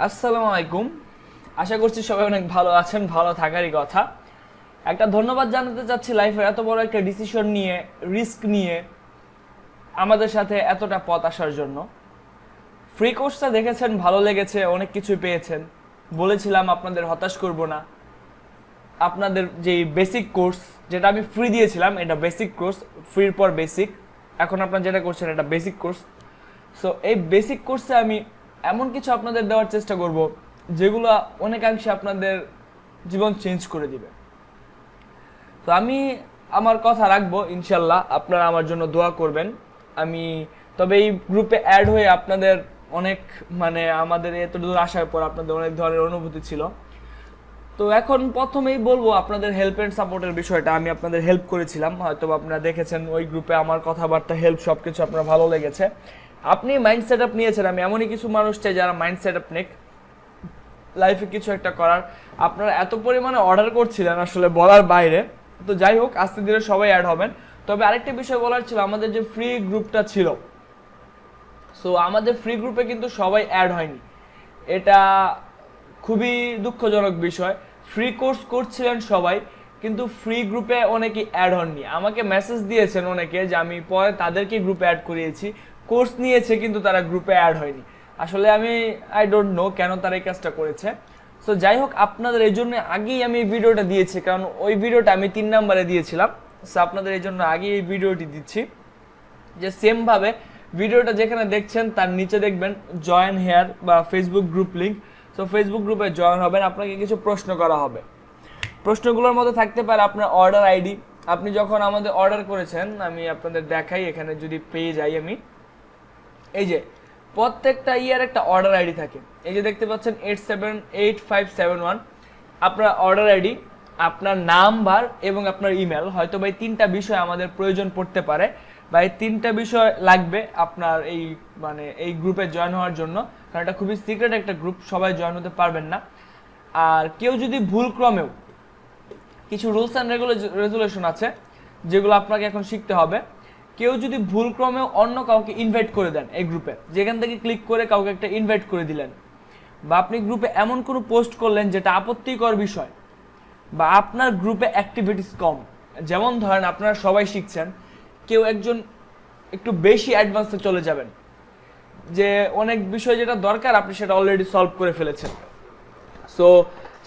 আসসালামু আলাইকুম। আশা করছি সবাই অনেক ভালো আছেন, ভালো থাকারই কথা। একটা ধন্যবাদ জানাতে চাচ্ছি লাইফের এত বড় একটা ডিসিশন নিয়ে, রিস্ক নিয়ে আমাদের সাথে এতটা পথ আসার জন্য। ফ্রি কোর্সটা দেখেছেন, ভালো লেগেছে, অনেক কিছুই পেয়েছেন। বলেছিলাম আপনাদের হতাশ করব না। আপনাদের যে বেসিক কোর্স যেটা আমি ফ্রি দিয়েছিলাম, এটা বেসিক কোর্স, ফ্রির পর বেসিক। এখন আপনারা যেটা করছেন এটা বেসিক কোর্স। সো এই বেসিক কোর্সে আমি এমন কিছু আপনাদের দেওয়ার চেষ্টা করব যেগুলো অনেকাংশে আপনাদের জীবন চেঞ্জ করে দিবে। তো আমি আমার কথা রাখবো, ইনশাল্লাহ আপনারা আমার জন্য দোয়া করবেন। আমি তবে এই গ্রুপে অ্যাড হয়ে আপনাদের অনেক আমাদের এত দূর আসার পর আপনাদের অনেক ধরনের অনুভূতি ছিল। তো এখন প্রথমেই বলবো আপনাদের হেল্প অ্যান্ড সাপোর্টের বিষয়টা। আমি আপনাদের হেল্প করেছিলাম, হয়তো আপনারা দেখেছেন ওই গ্রুপে আমার কথাবার্তা, হেল্প সব কিছু আপনার ভালো লেগেছে। আপনি মাইন্ড সেট আপ নিয়েছেন। আমি এমনই কিছু মানুষ চাই যারা মাইন্ড সেট আপ নেক, লাইফে কিছু একটা করার। আপনারা এত পরিমাণে অর্ডার করছিলেন আসলে বলার বাইরে। তো যাই হোক, আস্তে ধীরে সবাই অ্যাড হবেন। তবে আরেকটি বিষয় বলার ছিল, আমাদের যে ফ্রি গ্রুপটা ছিল, সো আমাদের ফ্রি গ্রুপে কিন্তু সবাই অ্যাড হয়নি। এটা খুবই দুঃখজনক বিষয়। ফ্রি কোর্স করছিলেন সবাই, কিন্তু ফ্রি গ্রুপে অনেকেই অ্যাড হননি। আমাকে মেসেজ দিয়েছেন অনেকে যে আমি পরে তাদেরকে গ্রুপে অ্যাড করিয়েছি, কোর্স নিয়েছে কিন্তু তারা গ্রুপে অ্যাড হয়নি। আসলে আমি আই ডোন্ট নো কেন তারা এই কাজটা করেছে। সো যাই হোক, আপনাদের এই জন্য আগেই আমি এই ভিডিওটা দিয়েছি, কারণ ওই ভিডিওটা আমি 3 নম্বরে দিয়েছিলাম। সো আপনাদের এই জন্য আগেই এই ভিডিওটি দিচ্ছি যে সেমভাবে ভিডিওটা যেখানে দেখছেন তার নিচে দেখবেন জয়েন হেয়ার বা Facebook group link. So Facebook গ্রুপে জয়েন হবেন। আপনাকে কিছু প্রশ্ন করা হবে। প্রশ্নগুলোর মধ্যে থাকতে পারে আপনার অর্ডার আইডি। আপনি যখন আমাদের অর্ডার করেছেন, আমি আপনাদের দেখাই, এখানে যদি পেয়ে যাই আমি, এই যে প্রত্যেকটা ইয়ার একটা অর্ডার আইডি থাকে। এই যে দেখতে পাচ্ছেন 878571 আপনার অর্ডার আইডি, আপনার নাম্বার এবং আপনার ইমেল। হয়তো বা এই 3টা বিষয় আমাদের প্রয়োজন পড়তে পারে, বা এই 3টা বিষয় লাগবে আপনার এই গ্রুপে জয়েন হওয়ার জন্য, কারণ এটা খুবই সিক্রেট একটা গ্রুপ, সবাই জয়েন হতে পারবেন না। আর কেউ যদি ভুলক্রমেও, কিছু রুলস অ্যান্ড রেগুলেশন আছে যেগুলো আপনাকে এখন শিখতে হবে। কেউ যদি ভুলক্রমেও অন্য কাউকে ইনভাইট করে দেন এই গ্রুপে, যেখান থেকে ক্লিক করে কাউকে একটা ইনভাইট করে দিলেন, বা আপনি গ্রুপে এমন কোনো পোস্ট করলেন যেটা আপত্তিকর বিষয়, বা আপনার গ্রুপে অ্যাক্টিভিটিস কম, যেমন ধরেন আপনারা সবাই শিখছেন, কেউ একজন একটু বেশি অ্যাডভান্সে চলে যাবেন, যে অনেক বিষয় যেটা দরকার আপনি সেটা অলরেডি সলভ করে ফেলেছেন। সো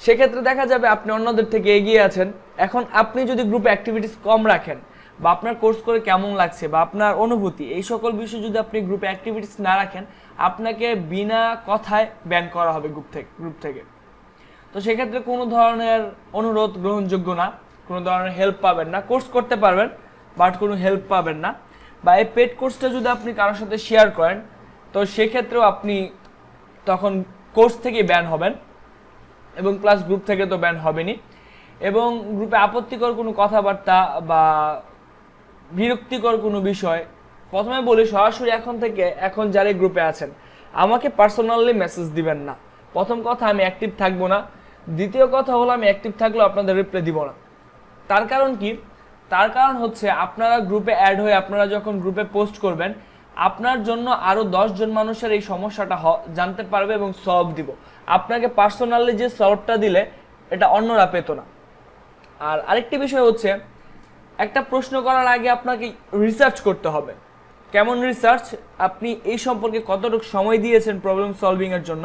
সেক্ষেত্রে দেখা যাবে আপনি অন্যদের থেকে এগিয়ে আছেন। এখন আপনি যদি গ্রুপে অ্যাক্টিভিটিস কম রাখেন, বা আপনার কোর্স করে কেমন লাগছে, বা আপনার অনুভূতি, এই সকল বিষয় যদি আপনি গ্রুপে অ্যাক্টিভিটিস না রাখেন, আপনাকে বিনা কথায় ব্যান করা হবে গ্রুপ থেকে। তো সেক্ষেত্রে কোনো ধরনের অনুরোধ গ্রহণযোগ্য না, কোনো ধরনের হেল্প পাবেন না। কোর্স করতে পারবেন বাট কোনো হেল্প পাবেন না। বা এই পেড কোর্সটা যদি আপনি কারোর সাথে শেয়ার করেন, তো সেক্ষেত্রেও আপনি তখন কোর্স থেকে ব্যান হবেন, এবং প্লাস গ্রুপ থেকে তো ব্যান হবেনই। এবং গ্রুপে আপত্তিকর কোনো কথাবার্তা বা বিরক্তিকর কোনো বিষয়, প্রথমে বলি সরাসরি এখন যারা গ্রুপে আছেন, আমাকে পার্সোনালি মেসেজ দিবেন না। প্রথম কথা, আমি অ্যাক্টিভ থাকবো না। দ্বিতীয় কথা হলো, আমি অ্যাক্টিভ থাকলেও আপনাদের রিপ্লাই দিব না। তার কারণ কি? তার কারণ হচ্ছে, আপনারা গ্রুপে অ্যাড হয়ে আপনারা যখন গ্রুপে পোস্ট করবেন, আপনার জন্য আরও 10 জন মানুষের এই সমস্যাটা জানতে পারবে এবং সলভ দিব। আপনাকে পার্সোনালি যে সলভটা দিলে এটা অন্যরা পেত না। আর আরেকটি বিষয় হচ্ছে, একটা প্রশ্ন করার আগে আপনাকে রিসার্চ করতে হবে। কেমন রিসার্চ? আপনি এই সম্পর্কে কতটুকু সময় দিয়েছেন প্রবলেম সলভিংয়ের জন্য।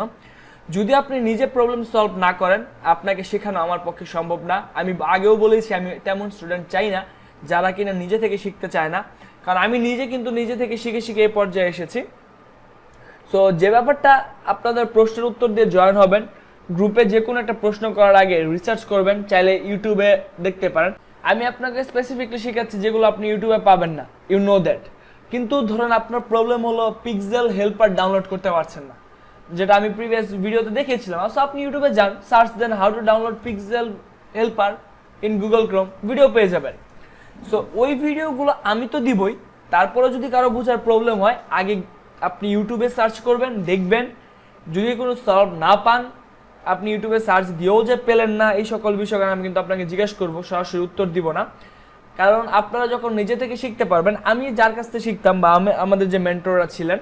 যদি আপনি নিজে প্রবলেম সলভ না করেন, আপনাকে শেখানো আমার পক্ষে সম্ভব না। আমি আগেও বলেছি, আমি তেমন স্টুডেন্ট চাই না যারা কিনা নিজে থেকে শিখতে চায় না, কারণ আমি নিজে থেকে শিখে শিখে এই পর্যায়ে এসেছি। সো যে ব্যাপারটা, আপনাদের প্রশ্নের উত্তর দিয়ে জয়েন হবেন। গ্রুপে যে কোনো একটা প্রশ্ন করার আগে রিসার্চ করবেন, চাইলে ইউটিউবে দেখতে পারেন। আমি আপনাকে স্পেসিফিকলি শেখাচ্ছি যেগুলো আপনি ইউটিউবে পাবেন না, ইউ নো দ্যাট। কিন্তু ধরেন আপনার প্রবলেম হলো পিক্সেল হেল্পার ডাউনলোড করতে পারছেন না, যেটা আমি প্রিভিয়াস ভিডিওতে দেখিয়েছিলাম। সো আপনি ইউটিউবে যান, সার্চ দেন how to download pixel helper in Google Chrome, video পেয়ে যাবেন। সো ওই ভিডিওগুলো আমি তো দিবই, তারপরে যদি কারো বোঝার প্রবলেম হয়, আগে আপনি ইউটিউবে সার্চ করবেন, দেখবেন। যদি কোনো সলভ না পান, আপনি ইউটিউবে সার্চ দিয়েও যে পেলেন না, এই সকল বিষয় আমি কিন্তু আপনাকে জিজ্ঞেস করবো, সরাসরি উত্তর দিব না। কারণ আপনারা যখন নিজে থেকে শিখতে পারবেন, আমি যার কাছ থেকে শিখতাম বা আমাদের যে মেন্টররা ছিলেন,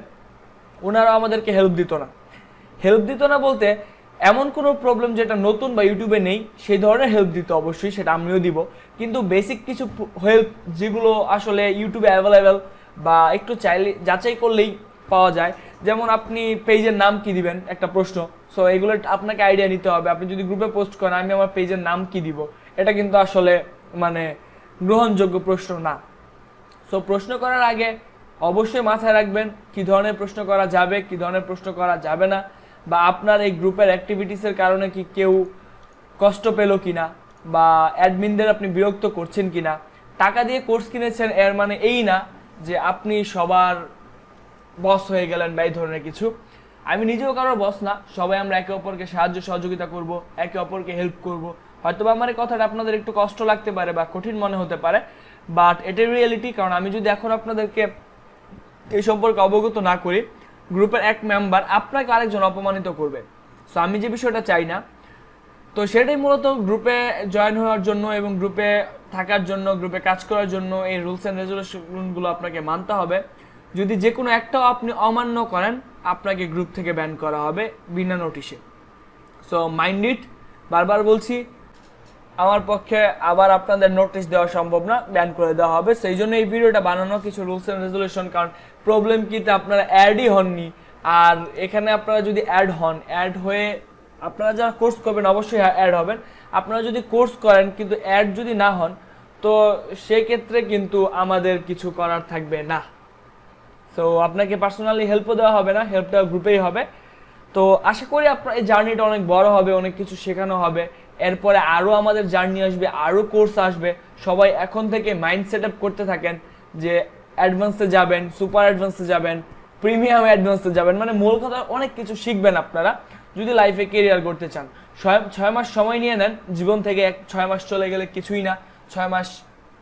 ওনারা আমাদেরকে হেল্প দিত না। হেল্প দিত না বলতে এমন কোনো প্রবলেম যেটা নতুন বা ইউটিউবে নেই সেই ধরনের হেল্প দিত, অবশ্যই সেটা আমিও দিব, কিন্তু বেসিক কিছু হেল্প যেগুলো আসলে ইউটিউবে অ্যাভেলেবেল বা একটু চাইলে যাচাই করলেই পাওয়া যায়, যেমন আপনি পেজের নাম কি দিবেন একটা প্রশ্ন, সো এগুলো আপনাকে আইডিয়া নিতে হবে। আপনি যদি গ্রুপে পোস্ট করেন আমি আমার পেজের নাম কি দিব, এটা কিন্তু আসলে মানে গ্রহণযোগ্য প্রশ্ন না। সো প্রশ্ন করার আগে অবশ্যই মাথায় রাখবেন কি ধরনের প্রশ্ন করা যাবে, কি ধরনের প্রশ্ন করা যাবে না, বা আপনার এই গ্রুপের অ্যাক্টিভিটিসের কারণে কি কেউ কষ্ট পেল কিনা, বা অ্যাডমিনদের আপনি বিরক্ত করছেন কিনা। টাকা দিয়ে কোর্স কিনেছেন এর মানে এই না যে আপনি সবার বস হয়ে গেলেন বা এই ধরনের কিছু। আমি নিজেও কারোর বস না, সবাই আমরা একে অপরকে সাহায্য সহযোগিতা করব, একে অপরকে হেল্প করব। হয়তো বা আমার এই কথাটা আপনাদের একটু কষ্ট লাগতে পারে বা কঠিন মনে হতে পারে, বাট এটাই রিয়েলিটি। কারণ আমি যদি এখন আপনাদেরকে এই সম্পর্কে অবগত না করি, গ্রুপের এক মেম্বার আপনাকে আরেকজন অপমানিত করবে। সো আমি যে বিষয়টা চাই না, তো সেটাই মূলত গ্রুপে জয়েন হওয়ার জন্য এবং গ্রুপে থাকার জন্য, গ্রুপে কাজ করার জন্য এই রুলস অ্যান্ড রেজুলেশনগুলো আপনাকে মানতে হবে। যদি যে কোনো একটাও আপনি অমান্য করেন আপনাকে গ্রুপ থেকে ব্যান করা হবে বিনা নোটিশে। সো মাইন্ড ইট, বারবার বলছি, আমার পক্ষে আবার আপনাদের নোটিশ দেওয়া সম্ভব না, ব্যান করে দেওয়া হবে। সেই জন্য এই ভিডিওটা বানানো, কিছু রুলস অ্যান্ড রেজুলেশন। কারণ প্রবলেম কিতে আপনারা অ্যাডই হননি, আর এখানে আপনারা যদি অ্যাড হন, অ্যাড হয়ে আপনারা যারা কোর্স করবেন অবশ্যই অ্যাড হবেন। আপনারা যদি কোর্স করেন কিন্তু অ্যাড যদি না হন, তো সেক্ষেত্রে কিন্তু আমাদের কিছু করার থাকবে না। সো আপনাকে পার্সোনালি হেল্পও দেওয়া হবে না, হেল্পটা গ্রুপেই হবে। তো আশা করি আপনার এই জার্নিটা অনেক বড় হবে, অনেক কিছু শেখানো হবে। এরপরে আরও আমাদের জার্নি আসবে, আরও কোর্স আসবে। সবাই এখন থেকে মাইন্ড সেট আপ করতে থাকেন যে অ্যাডভান্সে যাবেন, সুপার অ্যাডভান্সে যাবেন, প্রিমিয়াম অ্যাডভান্সে যাবেন, মানে মূল কথা অনেক কিছু শিখবেন আপনারা যদি লাইফে কেরিয়ার করতে চান। 6 মাস সময় নিয়ে নেন, জীবন থেকে 6 মাস চলে গেলে কিছুই না। 6 মাস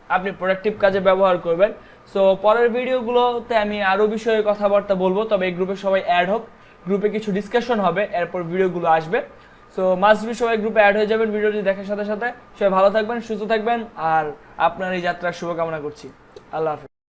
আপনি প্রোডাক্টিভ কাজে ব্যবহার করবেন। সো পরের ভিডিওগুলোতে আমি আরও বিষয়ে কথাবার্তা বলবো, তবে এই গ্রুপে সবাই অ্যাড হোক, গ্রুপে কিছু ডিসকাশন হবে, এরপর ভিডিওগুলো আসবে। সো মাস্ট বি সবাই গ্রুপে অ্যাড হয়ে যাবেন ভিডিওটি দেখার সাথে সাথে। সবাই ভালো থাকবেন, সুস্থ থাকবেন, আর আপনার এই যাত্রার শুভকামনা করছি। আল্লাহ হাফেজ।